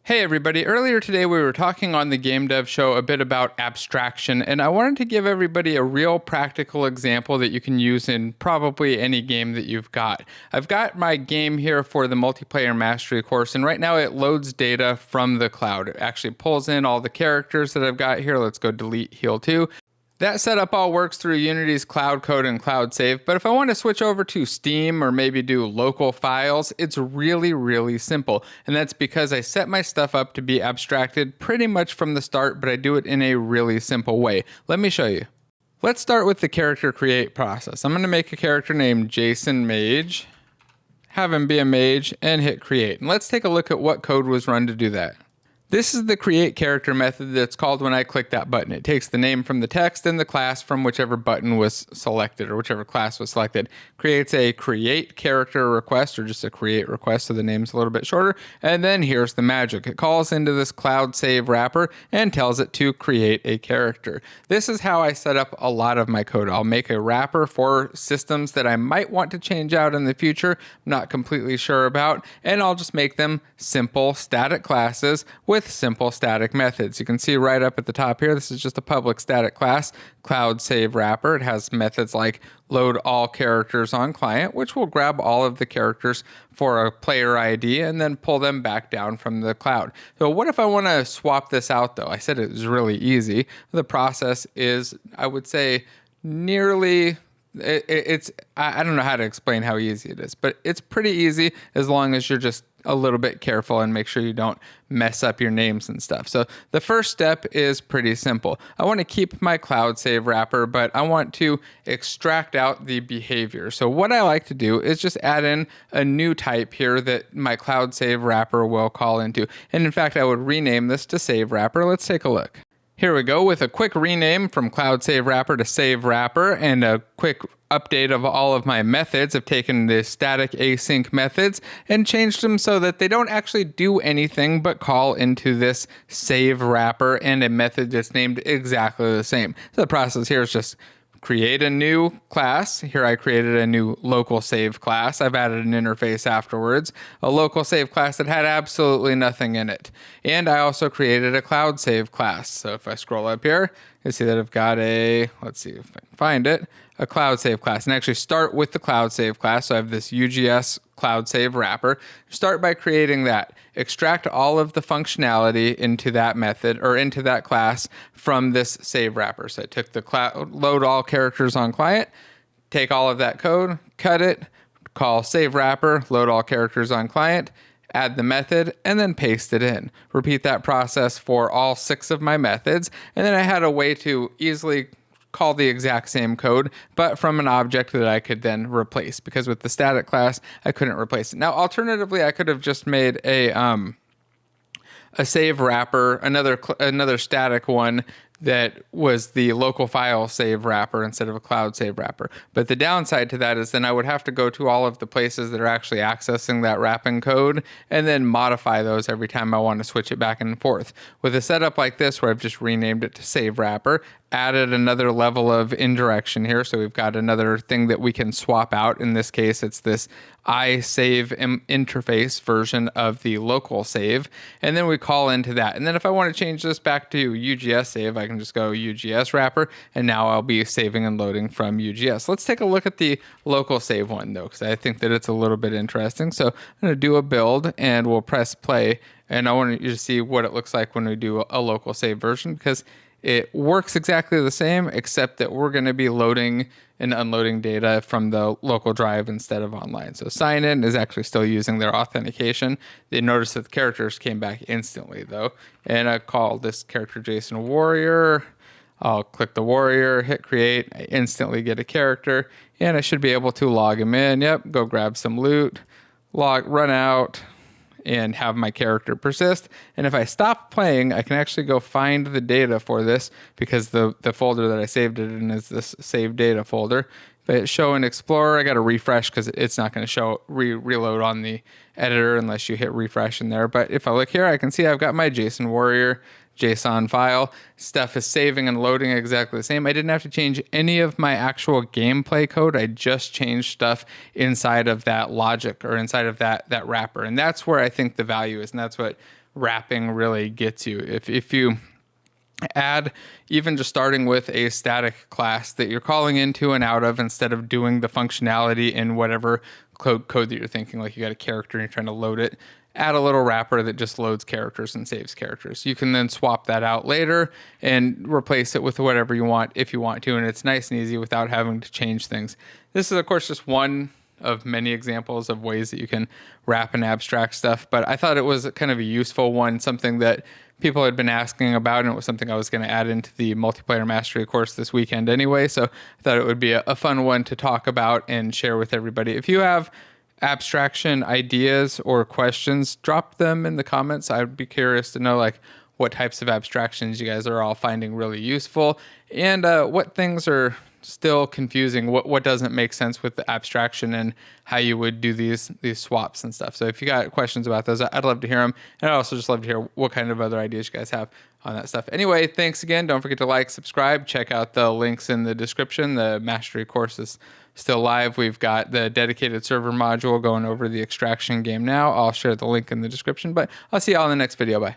Hey everybody, earlier today we were talking on the Game Dev Show a bit about abstraction, and I wanted to give everybody a real practical example that you can use in probably any game that you've got. I've got my game here for the multiplayer mastery course, and right now it loads data from the cloud. It actually pulls in all the characters that I've got here. Let's go delete heal 2. That setup all works through Unity's Cloud Code and Cloud Save, but if I want to switch over to Steam or maybe do local files, it's really simple. And that's because I set my stuff up to be abstracted pretty much from the start, but I do it in a really simple way. Let me show you. Let's start with the character create process. I'm going to make a character named Jason Mage, have him be a mage, and hit create. And let's take a look at what code was run to do that. This is the create character method that's called when I click that button. It takes the name from the text and the class from whichever button was selected or whichever class was selected. Creates a create character request or just a create request so the name's a little bit shorter. And then here's the magic. It calls into this cloud save wrapper and tells it to create a character. This is how I set up a lot of my code. I'll make a wrapper for systems that I might want to change out in the future. I'm not completely sure about. And I'll just make them simple static classes with simple static methods. You can see right up at the top here, this is just a public static class, cloud save wrapper. It has methods like load all characters on client, which will grab all of the characters for a player ID and then pull them back down from the cloud. So what if I want to swap this out though? I said it was really easy. The process is, I would say, nearly I don't know how to explain how easy it is, but it's pretty easy as long as you're just a little bit careful and make sure you don't mess up your names and stuff. So the first step is pretty simple. I want to keep my cloud save wrapper, but I want to extract out the behavior. So what I like to do is just add in a new type here that my cloud save wrapper will call into. And in fact, I would rename this to save wrapper. Let's take a look. Here we go with a quick rename from Cloud Save Wrapper to Save Wrapper and a quick update of all of my methods. I've taken the static async methods and changed them so that they don't actually do anything but call into this save wrapper and a method that's named exactly the same. So the process here is just create a new class. Here I created a new local save class. I've added an interface afterwards, a local save class that had absolutely nothing in it. And I also created a cloud save class. So if I scroll up here, you see that I've got let's see if I can find it, a cloud save class. And actually start with the cloud save class. So I have this UGS cloud save wrapper. Start by creating that. Extract all of the functionality into that method or into that class from this save wrapper. So I took the cloud, load all characters on client, take all of that code, cut it, call save wrapper, load all characters on client, add the method, and then paste it in. Repeat that process for all 6 of my methods. And then I had a way to easily call the exact same code, but from an object that I could then replace, because with the static class, I couldn't replace it. Now, alternatively, I could have just made a save wrapper, another static one that was the local file save wrapper instead of a cloud save wrapper. But the downside to that is then I would have to go to all of the places that are actually accessing that wrapping code and then modify those every time I want to switch it back and forth. With a setup like this where I've just renamed it to save wrapper, added another level of indirection here. So we've got another thing that we can swap out. In this case, it's this iSave interface version of the local save. And then we call into that. And then if I want to change this back to UGS save, I can just go UGS wrapper. And now I'll be saving and loading from UGS. Let's take a look at the local save one though, because I think that it's a little bit interesting. So I'm going to do a build and we'll press play. And I want you to see what it looks like when we do a local save version, because it works exactly the same, except that we're going to be loading and unloading data from the local drive instead of online. So sign in is actually still using their authentication. They notice that the characters came back instantly though. And I call this character Jason Warrior. I'll click the warrior, hit create. I instantly get a character and I should be able to log him in. Yep, go grab some loot, run out, and have my character persist. And if I stop playing, I can actually go find the data for this, because the folder that I saved it in is this save data folder. If I hit show in Explorer, I got to refresh because it's not going to show reload on the editor unless you hit refresh in there. But if I look here, I can see I've got my Jason Warrior JSON file. Stuff is saving and loading exactly the same. I didn't have to change any of my actual gameplay code. I just changed stuff inside of that logic or inside of that wrapper. And that's where I think the value is. And that's what wrapping really gets you. If you add, even just starting with a static class that you're calling into and out of instead of doing the functionality in whatever code that you're thinking, like you got a character and you're trying to load it, add a little wrapper that just loads characters and saves characters. You can then swap that out later and replace it with whatever you want if you want to, and it's nice and easy without having to change things. This is, of course, just one of many examples of ways that you can wrap and abstract stuff, but I thought it was kind of a useful one, something that people had been asking about, and it was something I was going to add into the multiplayer mastery course this weekend anyway, so I thought it would be a fun one to talk about and share with everybody. If you have abstraction ideas or questions, drop them in the comments. I'd be curious to know like what types of abstractions you guys are all finding really useful, and what things are still confusing, what doesn't make sense with the abstraction, and how you would do these swaps and stuff. So if you got questions about those, I'd love to hear them, and I'd also just love to hear what kind of other ideas you guys have on that stuff. Anyway, thanks again. Don't forget to like, subscribe, check out the links in the description. The mastery course is still live. We've got the dedicated server module going over the extraction game now. I'll share the link in the description, but I'll see you all in the next video. Bye.